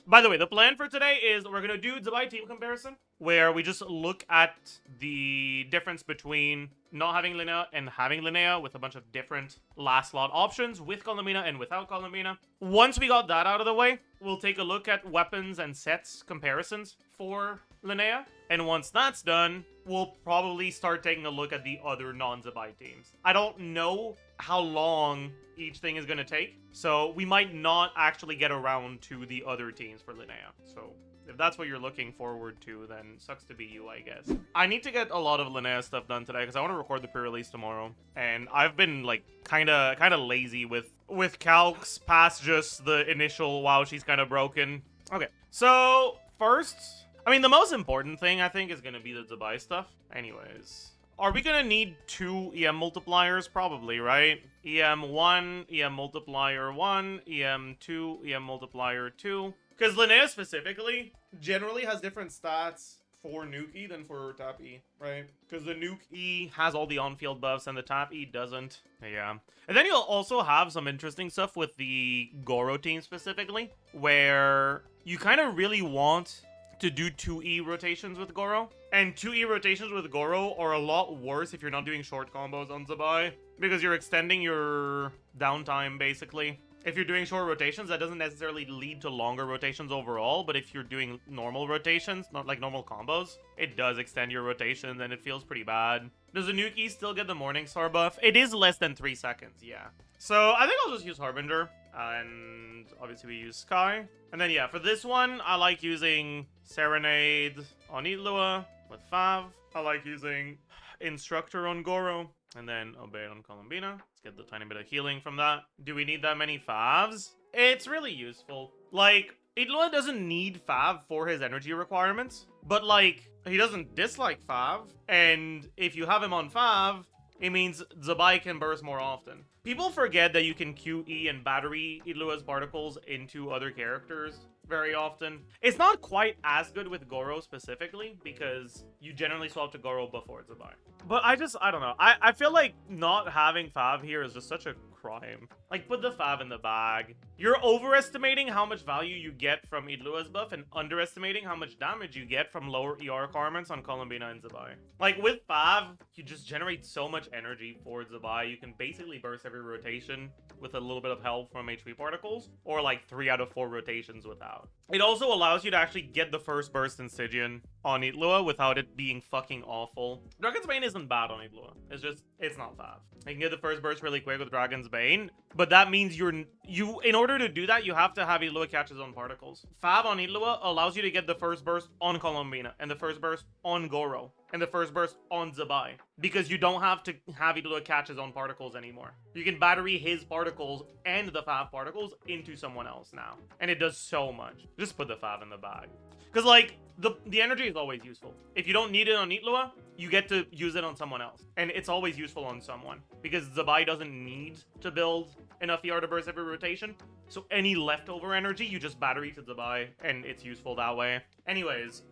By the way, the plan for today is we're gonna do Zibai team comparison, where we just look at the difference between not having Linnea and having Linnea with a bunch of different last slot options with Columbina and without Columbina. Once we got that out of the way, we'll take a look at weapons and sets comparisons for Linnea. And once that's done, we'll probably start taking a look at the other non-Zibai teams. I don't know how long each thing is going to take, so we might not actually get around to the other teams for Linnea. So if that's what you're looking forward to, then sucks to be you, I guess. I need to get a lot of Linnea stuff done today because I want to record the pre-release tomorrow. And I've been like kind of lazy with calcs past just the initial wow, she's kind of broken. Okay, so first, I mean, the most important thing I think is going to be the Zibai stuff. Anyways, are we going to need 2 EM multipliers? Probably, right? EM1, EM multiplier 1, EM2, EM multiplier 2. Because Linnea specifically generally has different stats for Nuke E than for Tap E, right? Because the Nuke E has all the on-field buffs and the Tap E doesn't. Yeah. And then you'll also have some interesting stuff with the Gorou team specifically, where you kind of really want to do 2E rotations with Gorou. And 2E rotations with Gorou are a lot worse if you're not doing short combos on Zibai, because you're extending your downtime, basically. If you're doing short rotations, that doesn't necessarily lead to longer rotations overall, but if you're doing normal rotations, not like normal combos, it does extend your rotations, and it feels pretty bad. Does the Nuke E still get the Morningstar buff? It is less than 3 seconds, yeah. So I think I'll just use Harbinger, and obviously we use Sky. And then yeah, for this one, I like using Serenade on Lua with Fav. I like using Instructor on Gorou, and then Aubade on Columbina. Let's get the tiny bit of healing from that. Do we need that many Favs? It's really useful. Like, Lua doesn't need Fav for his energy requirements, but like, he doesn't dislike Fav, and if you have him on Fav, it means Zibai can burst more often. People forget that you can QE and battery Lua's particles into other characters very often. It's not quite as good with Gorou specifically, because you generally swap to Gorou before Zibai. But I don't know. I feel like not having Fav here is just such a crime. Like, put the Fav in the bag. You're overestimating how much value you get from Lua's buff and underestimating how much damage you get from lower ER requirements on Columbina and Zibai. Like, with Fav, you just generate so much energy for Zibai. You can basically burst every rotation with a little bit of help from HP particles, or like 3 out of 4 rotations without. It also allows you to actually get the first burst in Stygian on Lua without it being fucking awful. Dragons Bane isn't bad on Lua. It's not Fav. You can get the first burst really quick with Dragons Bane, but that means in order to do that, you have to have Lua catch his own particles. Fav on Lua allows you to get the first burst on Columbina, and the first burst on Gorou, and the first burst on Zibai, because you don't have to have Lua catch his own particles anymore. You can battery his particles and the Fav particles into someone else now, and it does so much. Just put the Fav in the bag. Because, like, the energy is always useful. If you don't need it on Lua, you get to use it on someone else. And it's always useful on someone. Because Zibai doesn't need to build enough ER to burst every rotation. So any leftover energy, you just battery to Zibai, and it's useful that way. Anyways,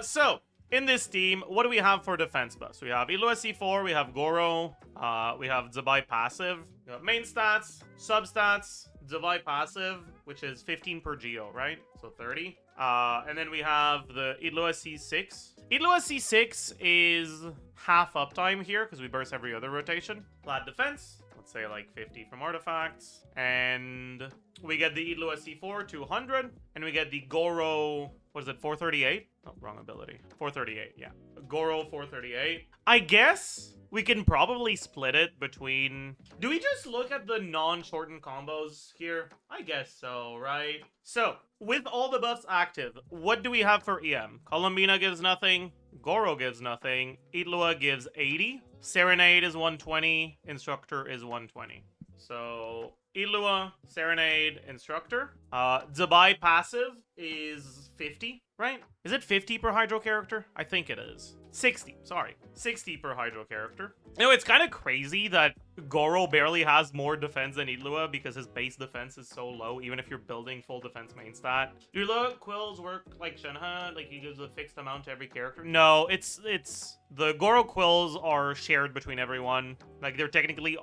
so in this team, what do we have for defense buffs? We have Lua C4, we have Gorou, we have Zibai passive, we have main stats, substats, Zibai passive, which is 15 per geo, right? So 30. And then we have the Lua C6. Lua C6 is half uptime here because we burst every other rotation. Flat defense, let's say like 50 from artifacts. And we get the Lua C4 200. And we get the Gorou, what is it, 438? Oh, wrong ability. 438, yeah. Gorou 438. I guess we can probably split it between... Do we just look at the non-shorten combos here? I guess so, right? So, with all the buffs active, what do we have for EM? Columbina gives nothing. Gorou gives nothing. Lua gives 80. Serenade is 120. Instructor is 120. So, Lua, Serenade, Instructor. Zibai passive is 50, right? Is it 50 per Hydro character? I think it is. 60, sorry. 60 per Hydro character. You know, it's kind of crazy that Gorou barely has more defense than Lua because his base defense is so low, even if you're building full defense main stat. Do Lua quills work like Shenhe? Like, he gives a fixed amount to every character? No, it's... The Gorou quills are shared between everyone. Like, they're technically...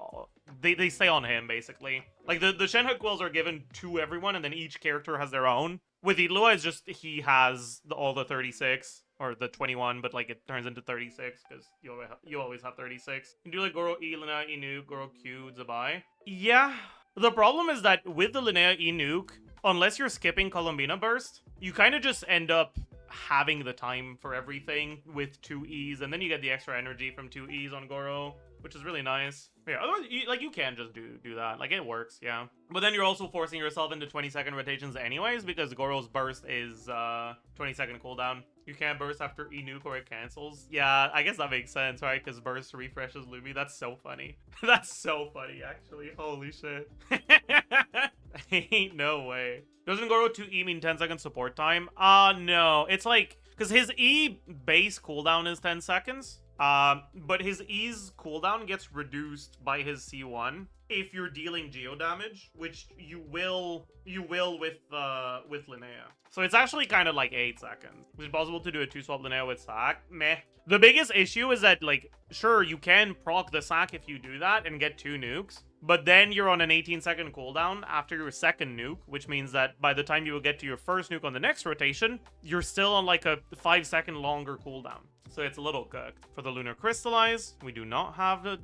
They stay on him, basically. Like, the Shenhe quills are given to everyone, and then each character has their own. With Ilua, it's just he has all the 36 or the 21, but like it turns into 36 because you always have 36. You can do like Gorou E, Linnea E Nuke, Gorou Q, Zibai. Yeah. The problem is that with the Linnea E Nuke, unless you're skipping Columbina burst, you kind of just end up having the time for everything with 2 E's, and then you get the extra energy from 2 E's on Gorou, which is really nice. But yeah, otherwise, you can just do that. Like, it works, yeah. But then you're also forcing yourself into 20-second rotations anyways, because Gorou's burst is 20-second cooldown. You can't burst after E-Nuke or it cancels. Yeah, I guess that makes sense, right? Because burst refreshes Lumi. That's so funny. That's so funny, actually. Holy shit. Ain't no way. Doesn't Gorou 2E mean 10-second support time? No. It's like, because his E base cooldown is 10 seconds. But his E's cooldown gets reduced by his C1 if you're dealing geo damage, which you will with Linnea. So it's actually kind of like 8 seconds. Is it possible to do a 2-swap Linnea with sack? Meh. The biggest issue is that, like, sure, you can proc the sack if you do that and get 2 nukes, but then you're on an 18-second cooldown after your second nuke, which means that by the time you will get to your first nuke on the next rotation, you're still on like a 5-second longer cooldown. So it's a little cooked. For the Lunar Crystallize, we do not have the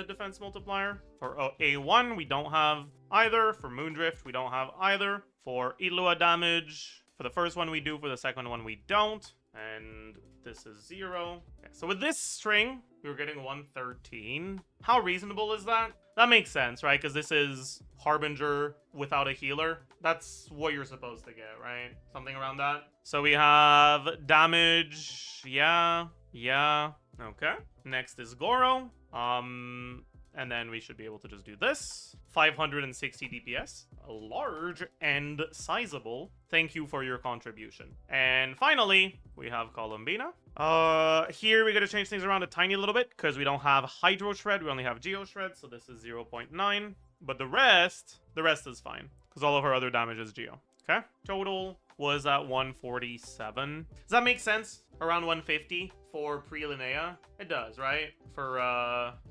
defense multiplier. For A1, we don't have either. For Moondrift, we don't have either. For Ilua damage, for the first one we do, for the second one we don't. And this is 0. Okay, so with this string, we were getting 113. How reasonable is that? That makes sense, right? Because this is Harbinger without a healer. That's what you're supposed to get, right? Something around that. So we have damage. Yeah. Okay. Next is Gorou. And then we should be able to just do this. 560 DPS. Large and sizable. Thank you for your contribution. And finally, we have Columbina. Here we gotta change things around a tiny little bit because we don't have Hydro Shred. We only have Geo Shred, so this is 0.9. But the rest is fine because all of her other damage is Geo. Okay. Total was at 147. Does that make sense? Around 150 for pre-Linnea? It does, right? For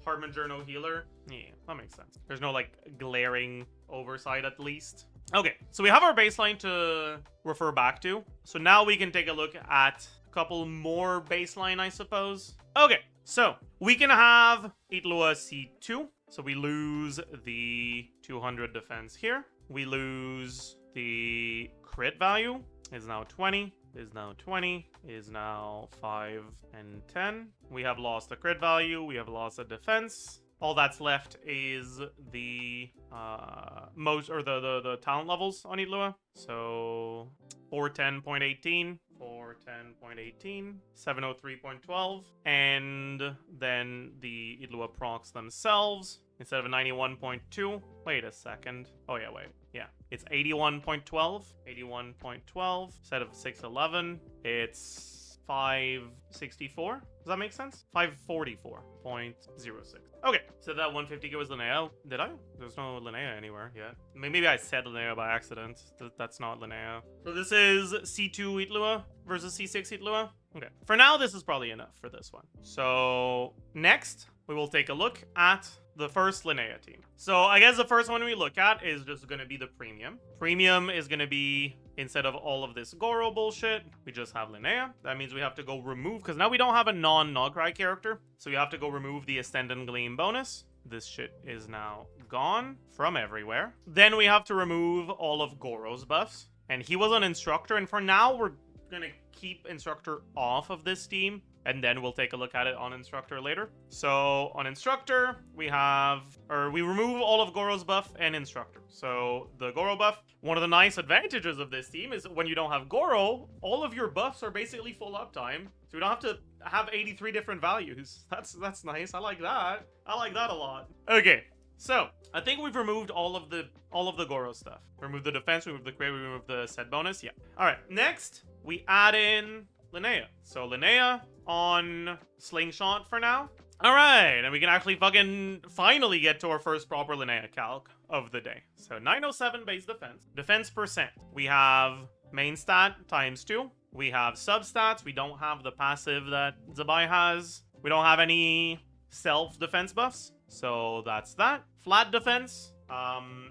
Harbinger no healer? Yeah, that makes sense. There's no like glaring oversight at least. Okay, so we have our baseline to refer back to. So now we can take a look at a couple more baseline, I suppose. Okay, so we can have Ilua C2. So we lose the 200 defense here. We lose the crit value. Is now 20. Is now 20. Is now 5 and 10. We have lost the crit value. We have lost the defense. All that's left is the the talent levels on Ilua. So 410.18, 410.18, 703.12, and then the Ilua procs themselves instead of 91.2. Wait a second. Oh yeah, wait. Yeah, it's 81.12. 81.12 instead of 611. It's 564. Does that make sense? 544.06. Okay, so that 150k was Linnea. Did I? There's no Linnea anywhere yet. Maybe I said Linnea by accident. That's not Linnea. So this is C2 Ilua versus C6 Ilua. Okay, for now, this is probably enough for this one. So next, we will take a look at the first Linnea team. So I guess the first one we look at is just going to be the premium. Premium is going to be, instead of all of this Gorou bullshit, we just have Linnea. That means we have to go remove, because now we don't have a non-Nograi character. So we have to go remove the Ascendant Gleam bonus. This shit is now gone from everywhere. Then we have to remove all of Gorou's buffs. And he was an Instructor, and for now we're going to keep Instructor off of this team. And then we'll take a look at it on Instructor later. So on Instructor, we remove all of Gorou's buff and Instructor. So the Gorou buff, one of the nice advantages of this team is when you don't have Gorou, all of your buffs are basically full uptime. So we don't have to have 83 different values. That's nice. I like that. I like that a lot. Okay. So, I think we've removed all of the Gorou stuff. Remove the defense, remove the crit, remove the set bonus. Yeah. Alright, next, we add in Linnea. So Linnea on Slingshot for now. Alright, and we can actually finally get to our first proper Linnea calc of the day. So 907 base defense. Defense percent. We have main stat times 2. We have substats. We don't have the passive that Zibai has. We don't have any self-defense buffs. So that's that. Flat defense.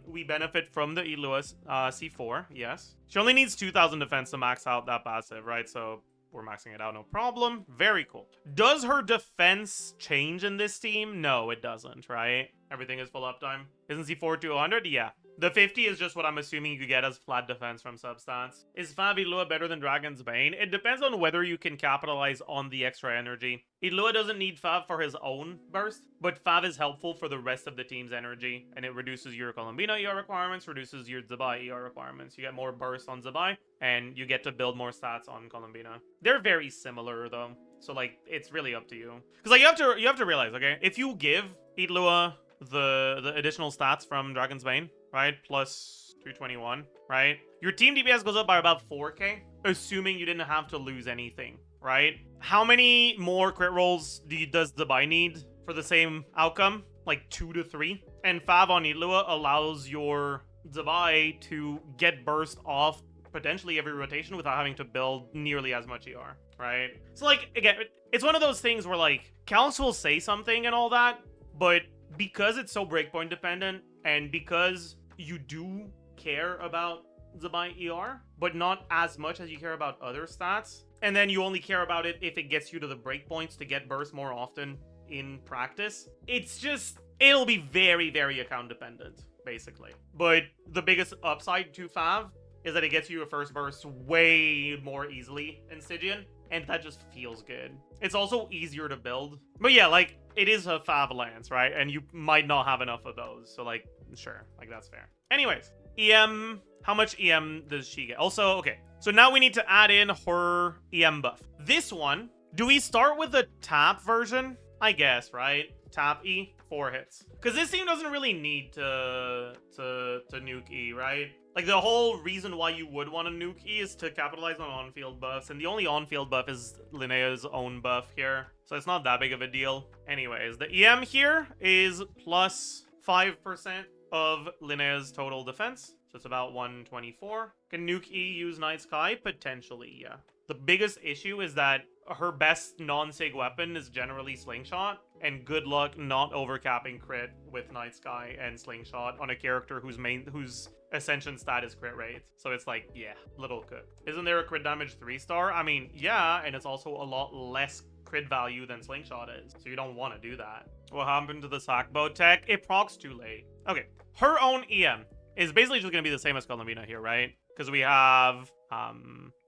We benefit from the Ilua C4, yes. She only needs 2,000 defense to max out that passive, right? So we're maxing it out, no problem. Very cool. Does her defense change in this team? No, it doesn't, right? Everything is full uptime. Isn't C4 200? Yeah. The 50 is just what I'm assuming you get as flat defense from substance. Is Fav Illuga better than Dragons Bane? It depends on whether you can capitalize on the extra energy. Illuga doesn't need Fav for his own burst, but Fav is helpful for the rest of the team's energy, and it reduces your Columbina ER requirements, reduces your Zibai ER requirements. You get more burst on Zibai, and you get to build more stats on Columbina. They're very similar, though, so, like, it's really up to you. Because, like, you have to realize, okay, if you give Illuga the additional stats from Dragons Bane, right, plus 221, right, your team DPS goes up by about 4k, assuming you didn't have to lose anything, right? How many more crit rolls does Zibai need for the same outcome? Like 2 to 3. And Fav on Illuga allows your Zibai to get burst off potentially every rotation without having to build nearly as much ER, right? So, like, again, it's one of those things where, like, calcs will say something and all that, but because it's so breakpoint dependent, and because you do care about Zibai ER, but not as much as you care about other stats, and then you only care about it if it gets you to the breakpoints to get burst more often in practice, it's just, it'll be very, very account dependent, basically. But the biggest upside to Fav is that it gets you a first burst way more easily in Stygian, and that just feels good. It's also easier to build. But yeah, like, it is a Fav Lance, right? And you might not have enough of those, so, like, sure, like, that's fair. Anyways, EM, how much EM does she get? Also, okay, so now we need to add in her EM buff. This one, do we start with the tap version? I guess, right? Tap E, 4 hits. Because this team doesn't really need to nuke E, right? Like, the whole reason why you would want to nuke E is to capitalize on on-field buffs, and the only on-field buff is Linnea's own buff here, so it's not that big of a deal. Anyways, the EM here is plus 5% of Linnea's total defense, so it's about 124. Can Nuke E use Night Sky? Potentially, yeah. The biggest issue is that her best non-sig weapon is generally Slingshot, and good luck not overcapping crit with Night Sky and Slingshot on a character whose Ascension stat is crit rate. So it's like, yeah, little cooked. Isn't there a crit damage 3-star? I mean, yeah, and it's also a lot less crit value than Slingshot is, so you don't want to do that. What happened to the Sackbow tech? It procs too late. Okay, her own EM is basically just going to be the same as Columbina here, right? Because we have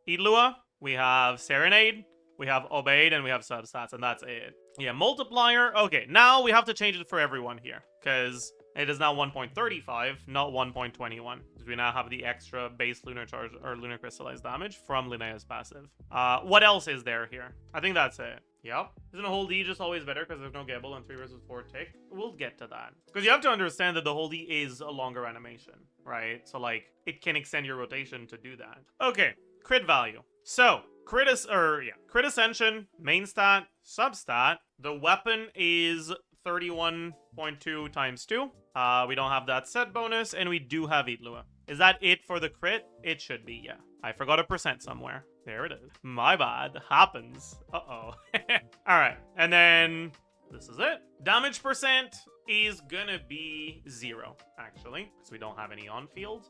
Illuga, we have Serenade, we have Aubade, and we have substats, and that's it. Yeah, multiplier. Okay, now we have to change it for everyone here, because it is now 1.35, not 1.21. Because we now have the extra base lunar charge or lunar crystallized damage from Linnea's passive. What else is there here? I think that's it. Yep. Isn't a whole D just always better because there's no Gable and 3 versus 4 tick? We'll get to that. Because you have to understand that the whole D is a longer animation, right? So, like, it can extend your rotation to do that. Okay, crit value. So, crit ascension, main stat, substat. The weapon is 31.2 times 2. We don't have that set bonus, and we do have Illuga. Is that it for the crit? It should be, yeah. I forgot a percent somewhere. There it is. My bad. Happens. Uh-oh. Alright, and then this is it. Damage percent is gonna be 0, actually, because we don't have any on-field.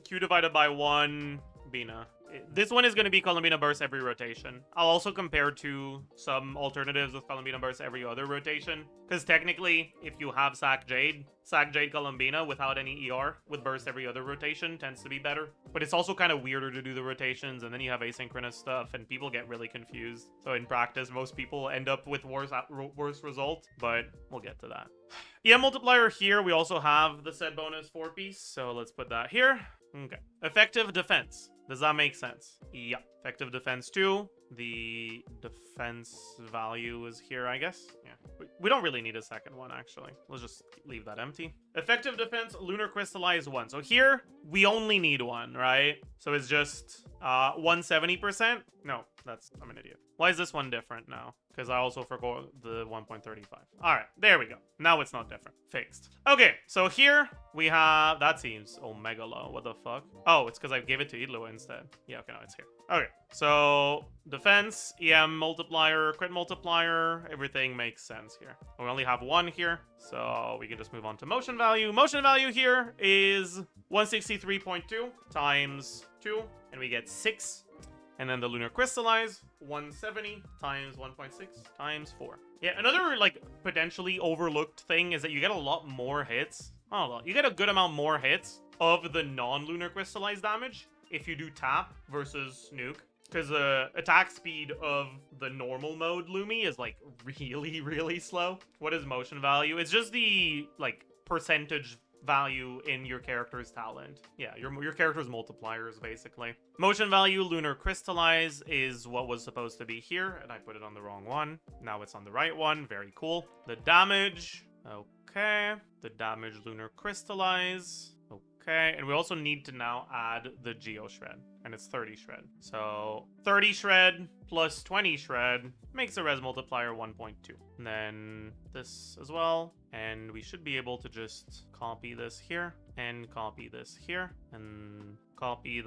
Q divided by 1, Bina. This one is going to be Columbina burst every rotation. I'll also compare to some alternatives with Columbina burst every other rotation. Because technically, if you have Sack Jade Columbina without any ER with burst every other rotation tends to be better. But it's also kind of weirder to do the rotations, and then you have asynchronous stuff, and people get really confused. So in practice, most people end up with worse result, but we'll get to that. EM multiplier here, we also have the set bonus 4-piece, so let's put that here. Okay. Effective defense. Does that make sense? Yeah. Effective defense 2. The defense value is here, I guess. Yeah. We don't really need a second one, actually. Let's just leave that empty. Effective defense, lunar crystallized 1. So here, we only need 1, right? So it's just 170%? No, I'm an idiot. Why is this one different now? Because I also forgot the 1.35. All right, there we go. Now it's not different. Fixed. Okay, so here we have... That seems omega low. What the fuck? Oh, it's because I gave it to Illuga instead. Yeah, okay, no, it's here. Okay, so defense, EM multiplier, crit multiplier, everything makes sense here. We only have one here, so we can just move on to motion value. Motion value here is 163.2 times 2, and we get 6. And then the lunar crystallize, 170 times 1.6 times 4. Yeah, another, like, potentially overlooked thing is that you get a lot more hits. Oh, you get a good amount more hits of the non-lunar crystallize damage if you do tap versus nuke. Because the attack speed of the normal mode Lumi is, like, really, really slow. What is motion value? It's just the, like, percentage value in your character's talent. Yeah, your character's multipliers, basically. Motion value, lunar crystallize, is what was supposed to be here, and I put it on the wrong one. Now it's on the right one. Very cool. The damage. Okay. The damage, lunar crystallize. Okay, and we also need to now add the Geo Shred, and it's 30 Shred. So 30 Shred plus 20 Shred makes a res multiplier 1.2. And then this as well, and we should be able to just copy this here, and copy this here, and copy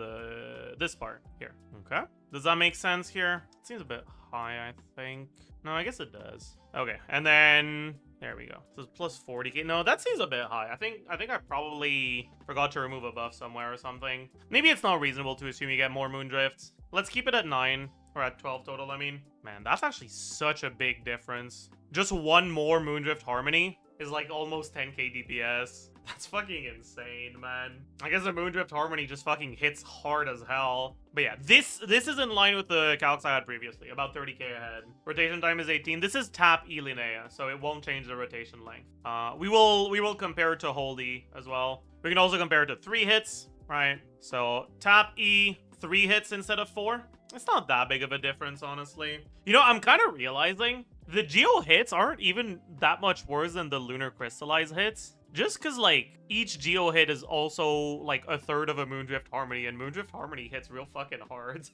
this part here. Okay, does that make sense here? It seems a bit high, I think. No, I guess it does. Okay, and then there we go. This is plus 40k. No, that seems a bit high. I think I probably forgot to remove a buff somewhere or something. Maybe it's not reasonable to assume you get more moon drifts. Let's keep it at 9, or at 12 total, I mean. Man, that's actually such a big difference. Just one more moondrift harmony is like almost 10k DPS. That's fucking insane, man. I guess the moondrift harmony just fucking hits hard as hell. But yeah, this is in line with the calcs I had previously, about 30k ahead. Rotation time is 18. This is tap E Linnea, so it won't change the rotation length. We will compare it to hold E as well. We can also compare it to 3 hits, right? So tap E, 3 hits instead of 4. It's not that big of a difference, honestly. You know, I'm kind of realizing the Geo hits aren't even that much worse than the lunar crystallize hits. Just because, like, each Geo hit is also, like, a third of a Moondrift Harmony, and Moondrift Harmony hits real fucking hard.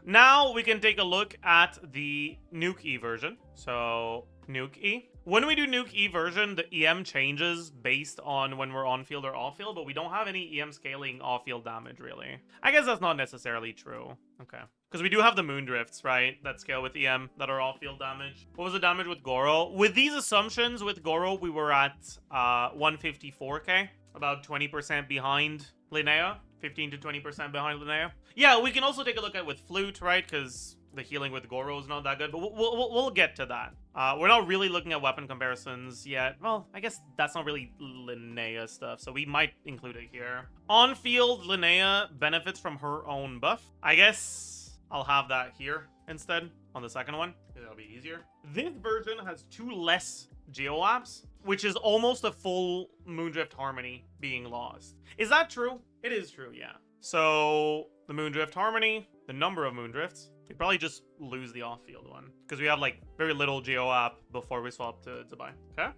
Now, we can take a look at the Nuke E version. So, Nuke E. When we do Nuke E version, the EM changes based on when we're on-field or off-field, but we don't have any EM scaling off-field damage, really. I guess that's not necessarily true. Okay. Because we do have the Moondrifts, right? That scale with EM, that are off-field damage. What was the damage with Gorou? With these assumptions, with Gorou, we were at 154k. About 20% behind Linnea. 15 to 20% behind Linnea. Yeah, we can also take a look at with Flute, right? Because the healing with Gorou is not that good, but we'll get to that. We're not really looking at weapon comparisons yet. Well, I guess that's not really Linnea stuff, so we might include it here. On-field, Linnea benefits from her own buff. I guess I'll have that here instead on the second one. That'll be easier. This version has 2 less Geolapse, which is almost a full Moondrift Harmony being lost. Is that true? It is true, yeah. So, the Moondrift Harmony, the number of Moondrifts, we probably just lose the off-field one. Because we have, like, very little Geo-App before we swap to Zibai. Okay?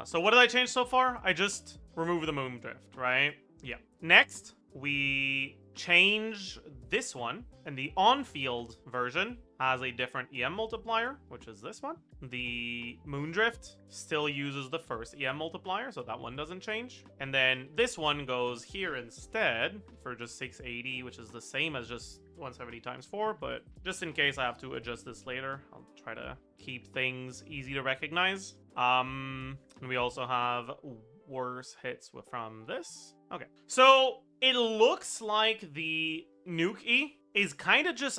So what did I change so far? I just removed the Moondrift, right? Yeah. Next, we change this one. And the on-field version has a different EM multiplier, which is this one. The Moondrift still uses the first EM multiplier, so that one doesn't change. And then this one goes here instead for just 680, which is the same as just 170 times 4, but just in case I have to adjust this later, I'll try to keep things easy to recognize. And we also have worse hits from this. Okay, so it looks like the Nuke E is kind of just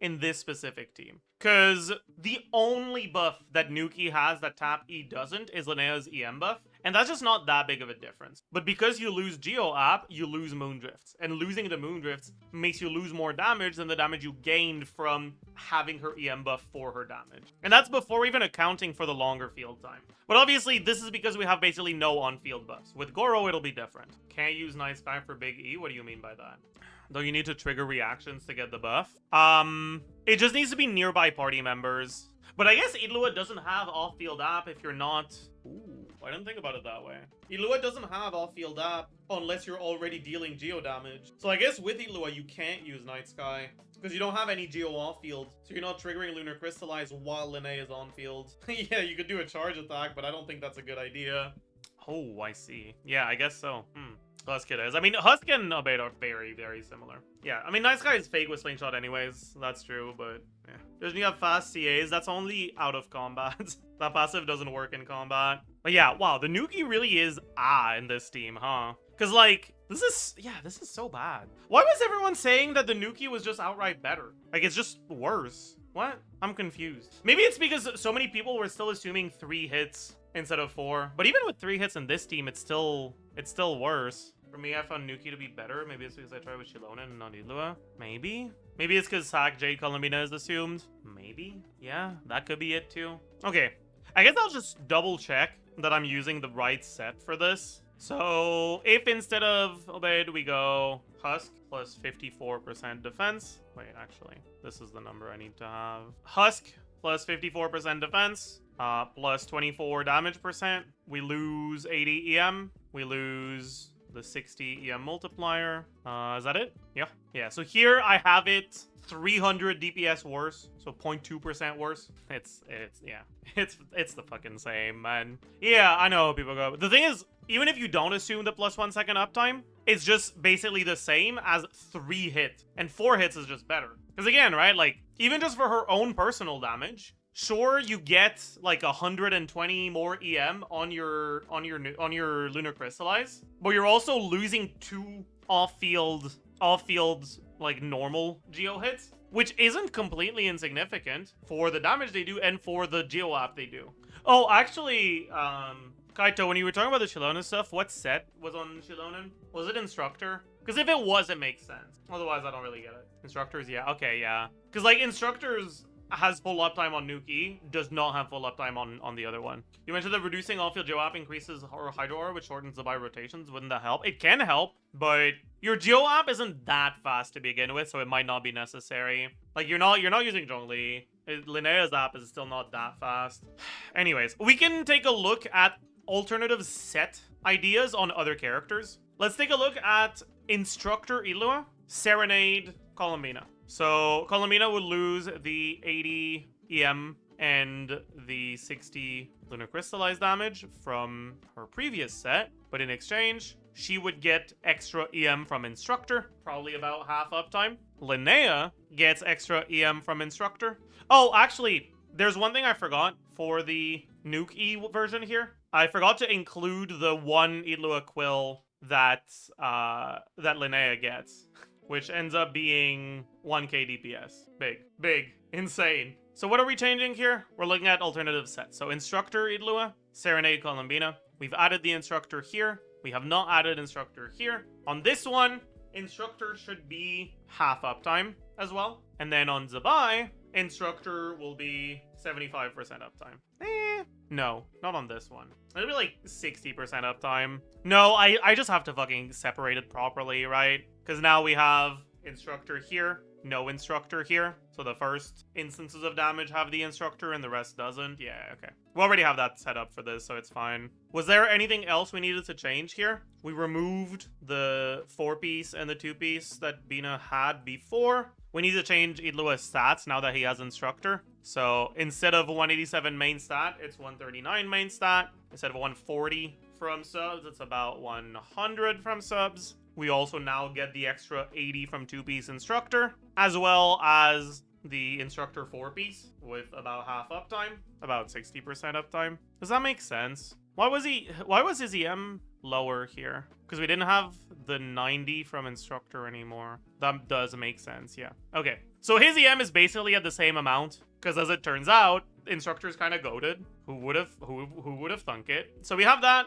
in this specific team. Because the only buff that Nuke E has that Tap E doesn't is Linnea's EM buff. And that's just not that big of a difference. But because you lose Geo App, you lose Moondrifts. And losing the Moondrifts makes you lose more damage than the damage you gained from having her EM buff for her damage. And that's before even accounting for the longer field time. But obviously, this is because we have basically no on-field buffs. With Gorou, it'll be different. Can't use Night Sky for Big E? What do you mean by that? Though you need to trigger reactions to get the buff. It just needs to be nearby party members. But I guess Ilua doesn't have off-field app if you're not... Ooh, I didn't think about it that way. Ilua doesn't have off-field app unless you're already dealing Geo damage. So I guess with Ilua, you can't use Night Sky. Because you don't have any Geo off-field. So you're not triggering Lunar Crystallize while Linnea is on-field. Yeah, you could do a charge attack, but I don't think that's a good idea. Oh, I see. Yeah, I guess so. Husk it is. I mean, Husk and Aubade are very, very similar. Yeah, I mean, Nice Guy is fake with Slingshot anyways. That's true, but yeah. Doesn't you have fast CAs? That's only out of combat. That passive doesn't work in combat. But yeah, wow, the Nuke E really is in this team, huh? Because, like, this is so bad. Why was everyone saying that the Nuke E was just outright better? Like, it's just worse. What? I'm confused. Maybe it's because so many people were still assuming 3 hits instead of 4. But even with 3 hits in this team, it's still worse. For me, I found Nuke E to be better. Maybe it's because I tried with Shilona and not Ilua. Maybe. Maybe it's because Sack Jade Columbina is assumed. Maybe. Yeah, that could be it too. Okay. I guess I'll just double check that I'm using the right set for this. So if instead of Aubade we go Husk plus 54% defense. Wait, actually, this is the number I need to have. Husk plus 54% defense, plus 24 damage percent. We lose 80 EM. We lose the 60 EM multiplier. Is that it? Yeah. Yeah, so here I have it 300 DPS worse, so 0.2% worse. It's the fucking same, man. Yeah, I know people go. The thing is, even if you don't assume the +1 second uptime, it's just basically the same as 3 hits, and 4 hits is just better. Because again, right, like, even just for her own personal damage, sure, you get like 120 more EM on your lunar crystallize, but you're also losing 2 off-field like normal geo hits, which isn't completely insignificant for the damage they do and for the geo app they do. Oh, actually, Kaito, when you were talking about the Shilona stuff, what set was on Shilona? Was it Instructor? Because if it was, it makes sense. Otherwise, I don't really get it. Instructors, yeah. Okay, yeah. Because, like, Instructors has full uptime on Nuke E, does not have full uptime on the other one. You mentioned that reducing all-field Geo App increases or Hydro Aura, which shortens Zibai rotations. Wouldn't that help? It can help, but your Geo App isn't that fast to begin with, so it might not be necessary. Like, you're not using Zhongli. Linnea's app is still not that fast. Anyways, we can take a look at alternative set ideas on other characters. Let's take a look at Instructor Ilua, Serenade, Columbina. So Columbina would lose the 80 EM and the 60 lunar crystallized damage from her previous set, but in exchange, she would get extra EM from Instructor, probably about half uptime. Linnea gets extra EM from Instructor. Oh, actually, there's one thing I forgot for the Nuke E version here. I forgot to include the one Ilua quill that Linnea gets, which ends up being 1k DPS. Big, insane. So what are we changing here? We're looking at alternative sets. So Instructor Ilua, Serenade Columbina. We've added the Instructor here. We have not added Instructor here. On this one, Instructor should be half uptime as well. And then on Zibai, Instructor will be 75% uptime. No, not on this one. It'll be like 60% uptime. No, I just have to fucking separate it properly, right? Because now we have Instructor here, no Instructor here. So the first instances of damage have the Instructor and the rest doesn't. Yeah, okay. We already have that set up for this, so it's fine. Was there anything else we needed to change here? We removed the 4-piece and the 2-piece that Bina had before. We need to change Ilua's stats now that he has Instructor. So instead of 187 main stat, it's 139 main stat. Instead of 140 from subs, it's about 100 from subs. We also now get the extra 80 from 2-piece Instructor, as well as the Instructor 4-piece with about half uptime, about 60% uptime. Does that make sense? Why was his EM lower here? Because we didn't have the 90 from Instructor anymore. That does make sense, yeah. Okay, so his EM is basically at the same amount, because as it turns out, Instructor's kind of goated. Who would have thunk it? So we have that.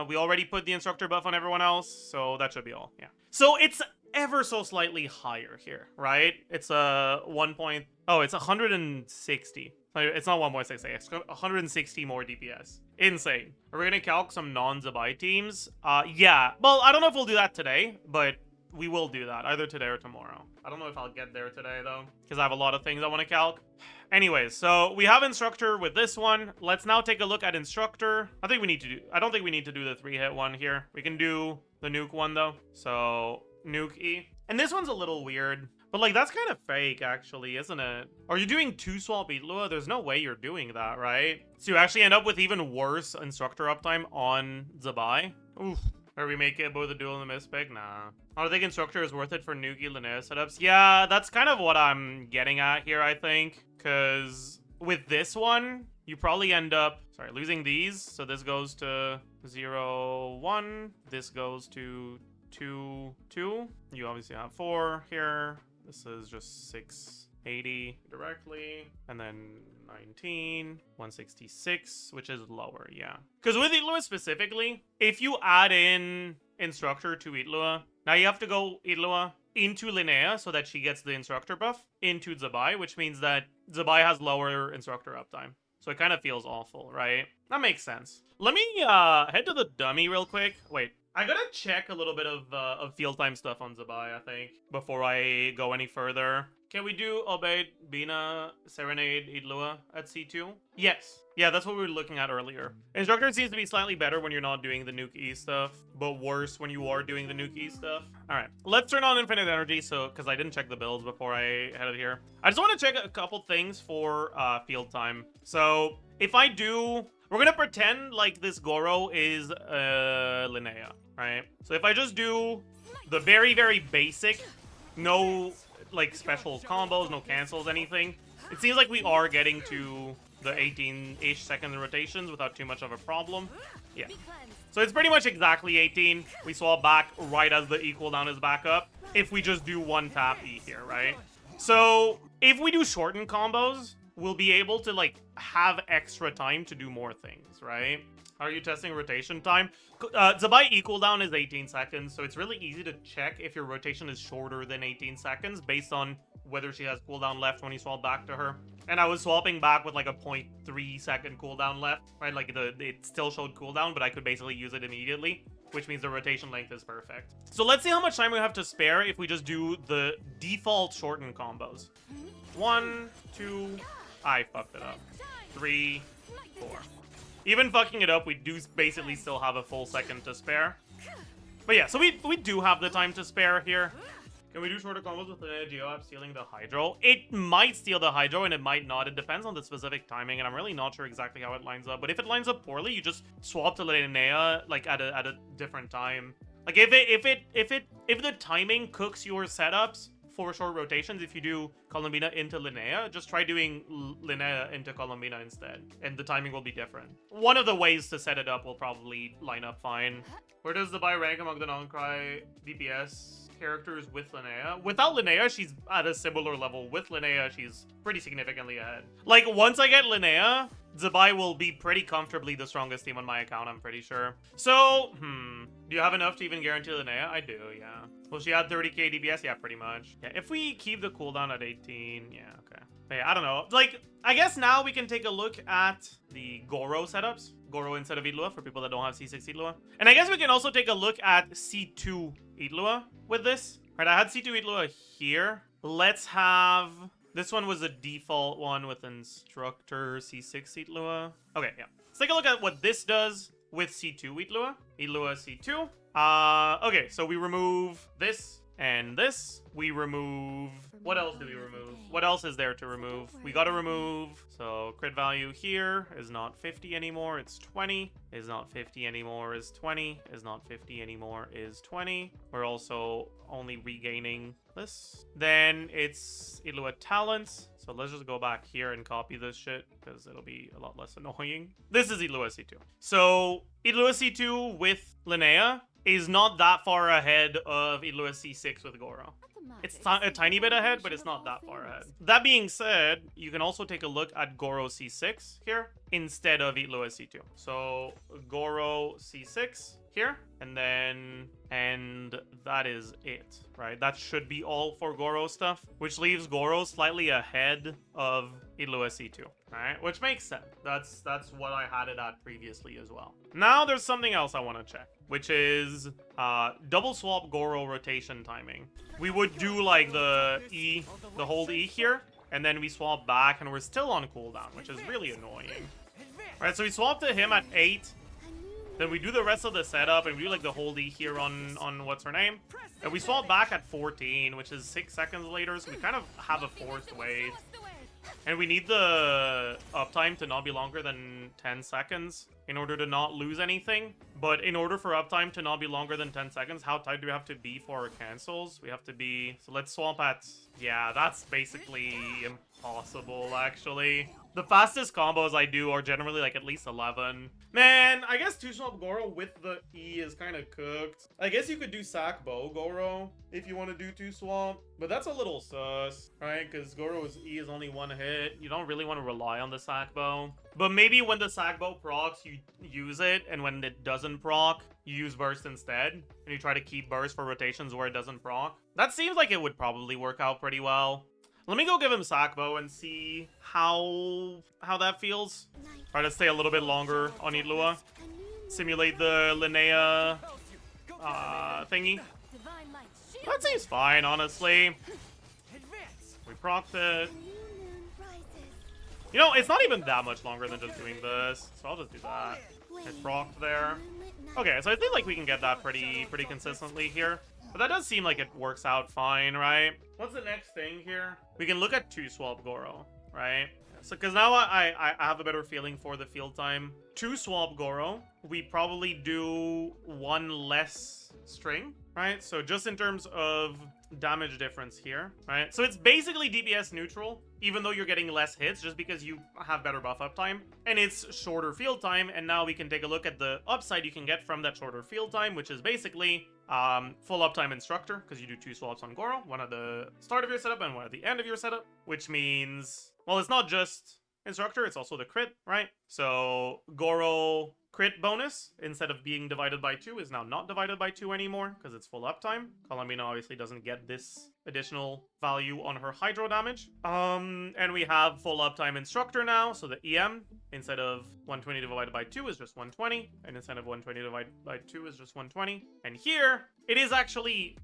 We already put the Instructor buff on everyone else, so that should be all, yeah. So it's ever so slightly higher here, right? It's a it's 160. It's not 1.68, it's 160 more DPS. Insane. Are we gonna calc some non-Zibai teams? Yeah. Well, I don't know if we'll do that today, but we will do that either today or tomorrow. I don't know if I'll get there today though, because I have a lot of things I want to calc. Anyways, so we have Instructor with this one. Let's now take a look at Instructor. I don't think we need to do the 3-hit one here. We can do the Nuke one though. So Nuke E. And this one's a little weird, but like that's kind of fake actually, isn't it? Are you doing 2 swap Ilua? There's no way you're doing that, right? So you actually end up with even worse Instructor uptime on Zibai. Oof. Or we make it both a duel and a mispick? Nah. I don't think Instructor is worth it for Nuke E Linnea setups. Yeah, that's kind of what I'm getting at here, I think. Because with this one, you probably end up, sorry, losing these. So this goes to 0, 1. This goes to 2, 2. You obviously have 4 here. This is just 680 directly. And then 19, 166, which is lower, yeah. Because with Itlua specifically, if you add in Instructor to Itlua, now you have to go Itlua into Linnea so that she gets the Instructor buff into Zibai, which means that Zibai has lower Instructor uptime. So it kind of feels awful, right? That makes sense. Let me head to the dummy real quick. Wait, I gotta check a little bit of field time stuff on Zibai, I think, before I go any further. Can we do Aubade, Bina, Serenade, Itlua at C2? Yes. Yeah, that's what we were looking at earlier. Instructor seems to be slightly better when you're not doing the Nuke E stuff, but worse when you are doing the Nuke E stuff. Alright, let's turn on Infinite Energy, because I didn't check the builds before I headed here. I just want to check a couple things for field time. So, if I do... We're gonna pretend like this Gorou is Linnea, right? So if I just do the very, very basic, no... like special combos, no cancels, anything. It seems like we are getting to the 18-ish second rotations without too much of a problem. Yeah. So it's pretty much exactly 18. We swap back right as the E cooldown is back up. If we just do one tap E here, right? So if we do shorten combos, we'll be able to like have extra time to do more things, right? Are you testing rotation time? Zibai E cooldown is 18 seconds, so it's really easy to check if your rotation is shorter than 18 seconds based on whether she has cooldown left when you swap back to her. And I was swapping back with like a 0.3 second cooldown left, right? Like it still showed cooldown, but I could basically use it immediately, which means the rotation length is perfect. So let's see how much time we have to spare if we just do the default shorten combos. 1, 2, I fucked it up. 3, 4. Even fucking it up, we do basically still have a full second to spare. But yeah, so we do have the time to spare here. Can we do shorter combos with the Geo app stealing the Hydro? It might steal the Hydro and it might not. It depends on the specific timing, and I'm really not sure exactly how it lines up. But if it lines up poorly, you just swap to Linnea like at a different time. Like if the timing cooks your setups for short rotations, if you do Columbina into Linnea, just try doing Linnea into Columbina instead, and the timing will be different. One of the ways to set it up will probably line up fine. Where does Zibai rank among the non-cry DPS characters with Linnea? Without Linnea, she's at a similar level. With Linnea, she's pretty significantly ahead. Like, once I get Linnea, Zibai will be pretty comfortably the strongest team on my account, I'm pretty sure. So, do you have enough to even guarantee Linnea? I do, yeah. Will she add 30k DPS? Yeah, pretty much. Yeah, if we keep the cooldown at 18, yeah, okay. But yeah, I don't know. Like, I guess now we can take a look at the Gorou setups. Gorou instead of Itlua for people that don't have C6 Itlua. And I guess we can also take a look at C2 Itlua with this. Right, I had C2 Itlua here. Let's have... This one was a default one with Instructor C6 Itlua. Okay, yeah. Let's take a look at what this does with C2 Itlua. Itlua C2. Okay, so we remove this and this. We remove... What else do we remove? What else is there to remove? We gotta remove... So, crit value here is not 50 anymore, it's 20. Is not 50 anymore, is 20. Is not 50 anymore, is 20. We're also only regaining this. Then it's Itlua Talents. So let's just go back here and copy this shit, because it'll be a lot less annoying. This is Itlua C2. So, Itlua C2 with Linnea is not that far ahead of Itlua C6 with Gorou. It's a tiny bit ahead, but it's not that far ahead. That being said, you can also take a look at Gorou C6 here instead of Itlua C2. So Gorou C6 here, and that is it, right? That should be all for Gorou stuff, which leaves Gorou slightly ahead of Itlua C2, right? Which makes sense. That's what I had it at previously as well. Now there's something else I want to check, which is double swap Gorou rotation timing. We would do like the hold E here, and then we swap back, and we're still on cooldown, which is really annoying. All right, so we swapped to him at 8. Then we do the rest of the setup, and we do like the whole D here on what's her name. And we swap back at 14, which is 6 seconds later, so we kind of have a forced wait. And we need the uptime to not be longer than 10 seconds in order to not lose anything. But in order for uptime to not be longer than 10 seconds, how tight do we have to be for our cancels? We have to be... So let's swap at... Yeah, that's basically impossible, actually. The fastest combos I do are generally like at least 11. Man, I guess 2-swap Gorou with the E is kind of cooked. I guess you could do sack bow Gorou if you want to do 2-swap. But that's a little sus, right? Because Gorou's E is only 1 hit. You don't really want to rely on the sack bow. But maybe when the sack bow procs, you use it. And when it doesn't proc, you use burst instead. And you try to keep burst for rotations where it doesn't proc. That seems like it would probably work out pretty well. Let me go give him Sackbow and see how that feels. Try to stay a little bit longer on Ilua. Simulate the Linnea thingy. That seems fine, honestly. We procced it. You know, it's not even that much longer than just doing this, so I'll just do that. It's procced there. Okay, so I think like we can get that pretty consistently here. But that does seem like it works out fine, right? What's the next thing here? We can look at 2-swap Gorou, right? So, because now I have a better feeling for the field time. 2-swap Gorou, we probably do 1 less string, right? So just in terms of damage difference here, right? So it's basically DPS neutral, even though you're getting less hits, just because you have better buff uptime. And it's shorter field time, and now we can take a look at the upside you can get from that shorter field time, which is basically full uptime Instructor, because you do 2 swaps on Gorou, one at the start of your setup and one at the end of your setup, which means, well, it's not just Instructor, it's also the crit, right? So Gorou crit bonus, instead of being divided by 2, is now not divided by 2 anymore, because it's full uptime. Columbina obviously doesn't get this additional value on her hydro damage. And we have full uptime Instructor now, so the EM, instead of 120 divided by 2 is just 120, and instead of 120 divided by 2 is just 120. And here, it is actually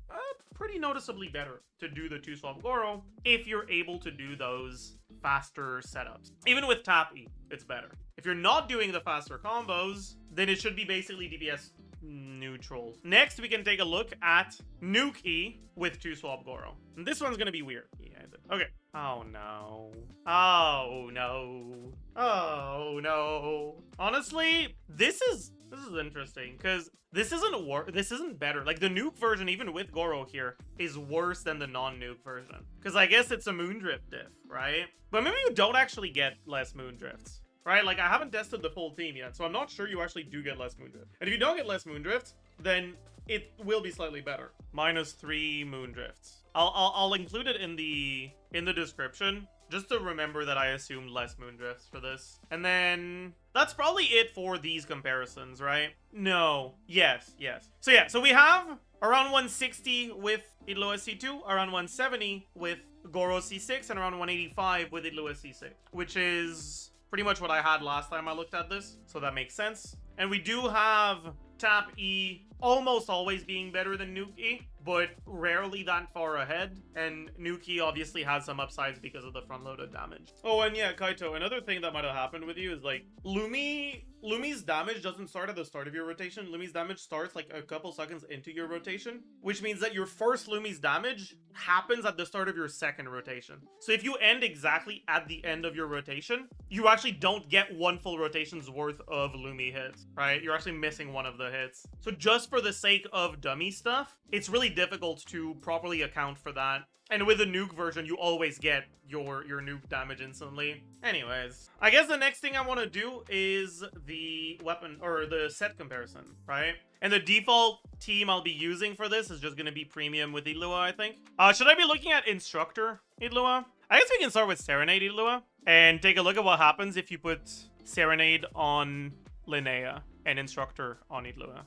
pretty noticeably better to do the 2-swap Gorou if you're able to do those faster setups. Even with tap E, it's better. If you're not doing the faster combos, then it should be basically DPS neutral. Next, we can take a look at Nuke E with 2-swap Gorou. And this one's gonna be weird. Yeah, okay. Oh no. Oh no. Oh no. Honestly, this is interesting, because this isn't better. Like, the Nuke version, even with Gorou here, is worse than the non-Nuke version. Because I guess it's a Moondrift diff, right? But maybe you don't actually get less Moondrifts, right? Like, I haven't tested the full team yet, so I'm not sure you actually do get less Moondrift. And if you don't get less Moondrifts, then it will be slightly better. -3 Moondrifts. I'll include it in the description, just to remember that I assumed less Moondrifts for this. And then that's probably it for these comparisons, right? No. Yes. So yeah, so we have around 160 with Ilua C2, around 170 with Gorou C6, and around 185 with Ilua C6, which is pretty much what I had last time I looked at this, so that makes sense. And we do have tap E almost always being better than Nuke E, but rarely that far ahead. And Nuke E obviously has some upsides because of the front-loaded damage. Oh, and yeah, Kaito, another thing that might have happened with you is, like, Lumi's damage doesn't start at the start of your rotation. Lumi's damage starts, like, a couple seconds into your rotation, which means that your first Lumi's damage happens at the start of your second rotation. So if you end exactly at the end of your rotation, you actually don't get 1 full rotation's worth of Lumi hits, right? You're actually missing one of the hits. So just for the sake of dummy stuff, it's really difficult to properly account for that. And with the Nuke version, you always get your Nuke damage instantly. Anyways, I guess the next thing I want to do is the weapon, or the set comparison, right? And the default team I'll be using for this is just going to be Premium with Ilua, I think. Should I be looking at Instructor Ilua? I guess we can start with Serenade Ilua and take a look at what happens if you put Serenade on Linnea and Instructor on Ilua.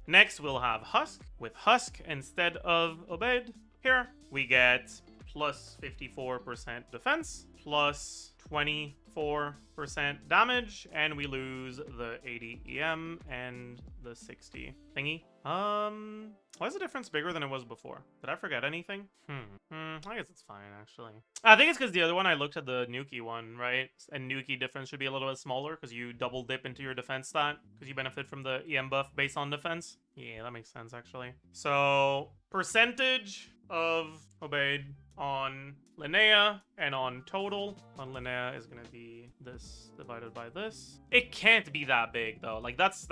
Next, we'll have Husk with Husk instead of Aubade. Here, we get plus 54% defense, plus 24% damage, and we lose the 80 EM and the 60 thingy. Why is the difference bigger than it was before? Did I forget anything? I guess it's fine, actually. I think it's because the other one, I looked at the Nuke E one, right? And Nuke E difference should be a little bit smaller because you double dip into your defense stat because you benefit from the EM buff based on defense. Yeah, that makes sense, actually. So, percentage of Aubade on Linnea and on total on Linnea is gonna be this divided by this. It can't be that big though. Like that's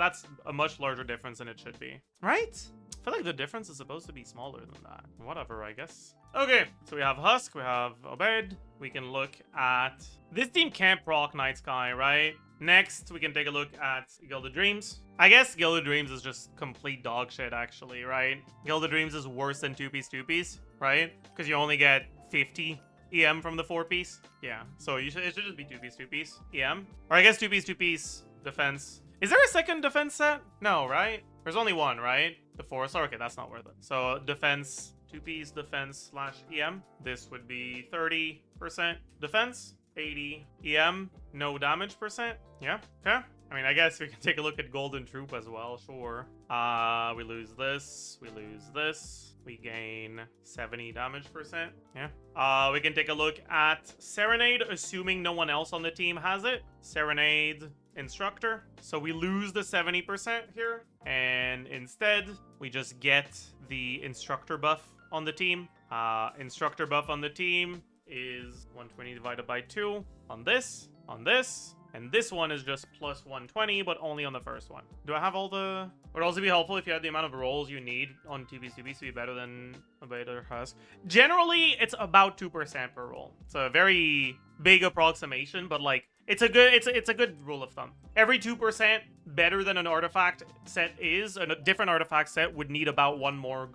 a much larger difference than it should be, right? I feel like the difference is supposed to be smaller than that. Whatever, I guess. Okay, so we have Husk, we have Aubade. We can look at this team can't proc Night Sky, right? Next, we can take a look at Gilded Dreams. I guess Gilded Dreams is just complete dog shit, actually, right? Gilded Dreams is worse than 2-piece, right? Because you only get 50 EM from the 4-piece. Yeah, so it should just be 2-piece EM. Or I guess 2-piece defense. Is there a second defense set? No, right? There's only one, right? The force. Oh, okay, that's not worth it. So defense, 2-piece defense / EM. This would be 30% defense, 80 EM, no damage percent. Yeah, okay. I mean, I guess we can take a look at Golden Troop as well, sure. We lose this, we lose this. We gain 70 damage percent. Yeah. We can take a look at Serenade, assuming no one else on the team has it. Serenade, Instructor. So we lose the 70% here. And instead, we just get the Instructor buff on the team. Instructor buff on the team is 120 divided by 2 on this, and this one is just plus 120, but only on the first one. Do I have all the... Would also be helpful if you had the amount of rolls you need on 2-piece to be better than Aubade or Husk. Generally, it's about 2% per roll. It's a very big approximation, but like, it's a good rule of thumb. Every 2% better than an artifact set is, a different artifact set would need about one more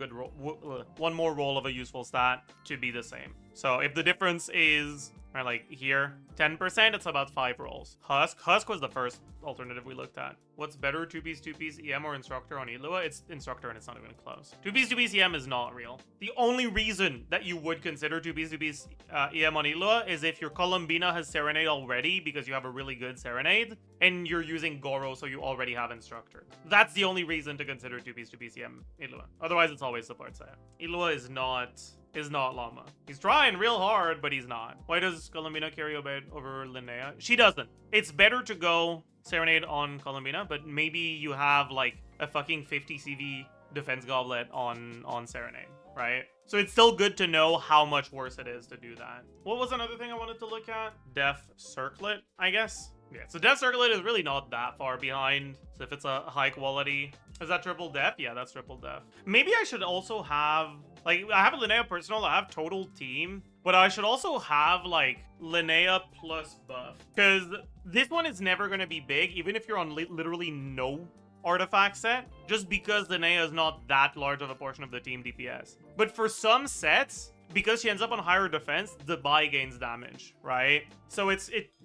roll of a useful stat to be the same. So if the difference is... Right, like here, 10%, it's about 5 rolls. Husk was the first alternative we looked at. What's better, 2-piece EM or Instructor on Ilua? It's Instructor and it's not even close. 2-piece EM is not real. The only reason that you would consider 2-piece EM on Ilua is if your Columbina has Serenade already because you have a really good Serenade and you're using Gorou so you already have Instructor. That's the only reason to consider 2-piece EM Ilua. Otherwise, it's always support set. Ilua is not Llama. He's trying real hard, but he's not. Why does Columbina carry Aubade over Linnea? She doesn't. It's better to go Serenade on Columbina, but maybe you have like a fucking 50 CV defense goblet on Serenade, right? So it's still good to know how much worse it is to do that. What was another thing I wanted to look at? Def Circlet, I guess. Yeah, so Def Circlet is really not that far behind. So if it's a high quality... Is that triple def? Yeah, that's triple def. Maybe I should also have... Like, I have a Linnea personal, I have total team. But I should also have, like, Linnea plus buff. Because this one is never going to be big, even if you're on literally no artifact set. Just because Linnea is not that large of a portion of the team DPS. But for some sets, because she ends up on higher defense, Zibai gains damage, right? So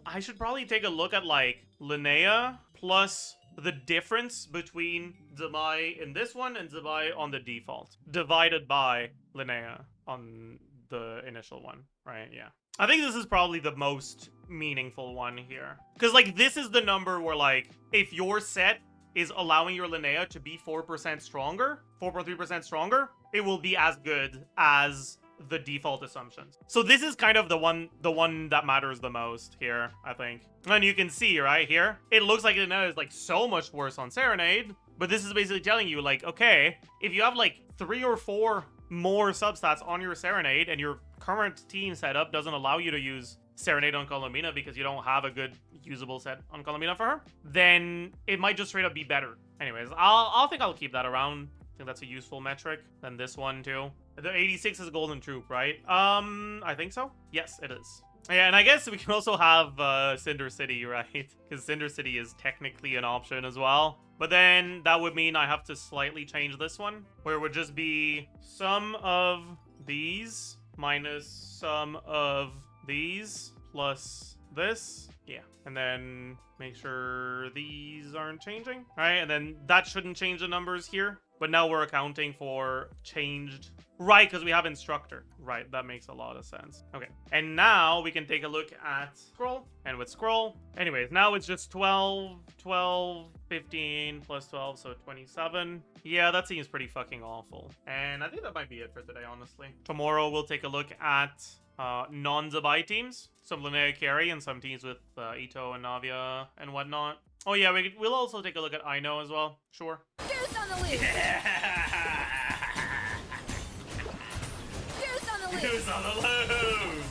I should probably take a look at, like, Linnea plus... the difference between Zibai in this one and Zibai on the default, divided by Linnea on the initial one, right? Yeah. I think this is probably the most meaningful one here. Because, like, this is the number where, like, if your set is allowing your Linnea to be 4% stronger, 4.3% stronger, it will be as good as the default assumptions. So this is kind of the one that matters the most here, I think. And you can see right here, it looks like Linnea is like so much worse on Serenade, but this is basically telling you like, okay, if you have like 3 or 4 more substats on your Serenade and your current team setup doesn't allow you to use Serenade on Columbina because you don't have a good usable set on Columbina for her, then it might just straight up be better. Anyways, I'll think I'll keep that around. I think that's a useful metric. Then this one too. The 86 is Golden Troop, right? I think so. Yes, it is. Yeah, and I guess we can also have Cinder City, right? Because Cinder City is technically an option as well. But then that would mean I have to slightly change this one, where it would just be sum of these minus sum of these plus this. Yeah, and then make sure these aren't changing. All right, and then that shouldn't change the numbers here. But now we're accounting for changed. Right, because we have Instructor. Right, that makes a lot of sense. Okay, and now we can take a look at Scroll. And with Scroll, anyways, now it's just 12, 12, 15 plus 12, so 27. Yeah, that seems pretty fucking awful. And I think that might be it for today, honestly. Tomorrow we'll take a look at non-Zibai teams. Some Linnea carry and some teams with Ito and Navia and whatnot. Oh yeah, we'll also take a look at Ino as well. Sure. Deuce on the loose. Yeah. Deuce on the loose. Who's on the loose?